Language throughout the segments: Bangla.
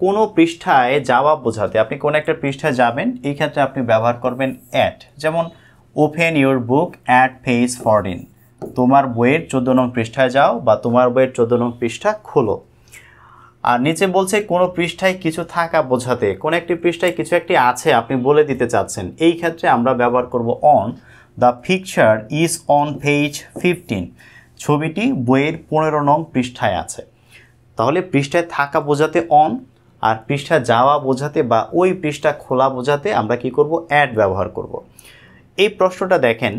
কোনো পৃষ্ঠায় যাওয়া বোঝাতে আপনি কোন একটা পৃষ্ঠায় যাবেন, এই ক্ষেত্রে আপনি ব্যবহার করবেন অ্যাট। যেমন open your book at page 14, তোমার বইয়ের 14 নং পৃষ্ঠায় যাও বা তোমার বইয়ের 14 নং পৃষ্ঠা খোলো। আর নিচে বলছে কোনো পৃষ্ঠায় কিছু থাকা বোঝাতে, কোন একটি পৃষ্ঠায় কিছু একটি আছে আপনি বলে দিতে চাচ্ছেন, এই ক্ষেত্রে আমরা ব্যবহার করব on. The picture is on page 15, ছবিটি বইয়ের 15 নং পৃষ্ঠায় আছে। তাহলে পৃষ্ঠায় থাকা বোঝাতে অন, আর পৃষ্ঠা যাওয়া বোঝাতে বা ওই পৃষ্ঠা খোলা বোঝাতে আমরা কি করব, অ্যাট ব্যবহার করব। এই প্রশ্নটা দেখেন,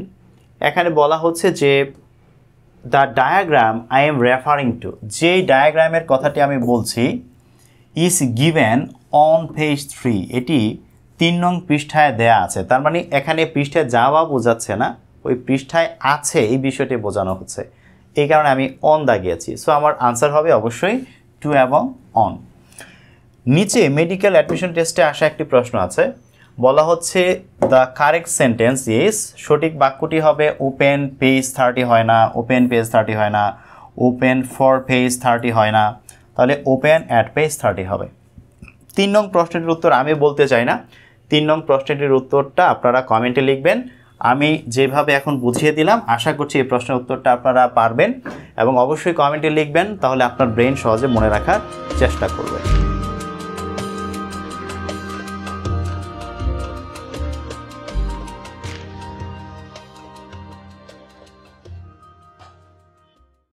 এখানে বলা হচ্ছে যে the diagram I am referring two, যেই ডায়াগ্রামের কথাটি আমি বলছি, ইজ গিভেন অন পেজ 3, এটি 3 নং পৃষ্ঠায় দেয়া আছে। তার মানে এখানে পৃষ্ঠায় যাওয়া বোঝাচ্ছে না, ওই পৃষ্ঠায় আছে এই বিষয়টি বোঝানো হচ্ছে, এই কারণে আমি অন দাগিয়েছি। সো আমার আনসার হবে অবশ্যই টু এবং অন। নিচে মেডিকেল অ্যাডমিশন টেস্টে আসা একটি প্রশ্ন আছে, বলা হচ্ছে দ্য কারেক্ট সেন্টেন্স ইজ, সঠিক বাক্যটি হবে ওপেন পেজ 30 হয় না, ওপেন পেজ 30 হয় না, ওপেন ফর পেজ 30 হয় না, তাহলে ওপেন অ্যাট পেজ 30 হবে। 3 নং প্রশ্নটির উত্তর আমি বলতে চাই না, 3 নং প্রশ্নটির উত্তরটা আপনারা কমেন্টে লিখবেন। আমি যেভাবে এখন বুঝিয়ে দিলাম, আশা করছি এই প্রশ্নের উত্তরটা আপনারা পারবেন এবং অবশ্যই কমেন্টে লিখবেন, তাহলে আপনার ব্রেন সহজে মনে রাখার চেষ্টা করবে।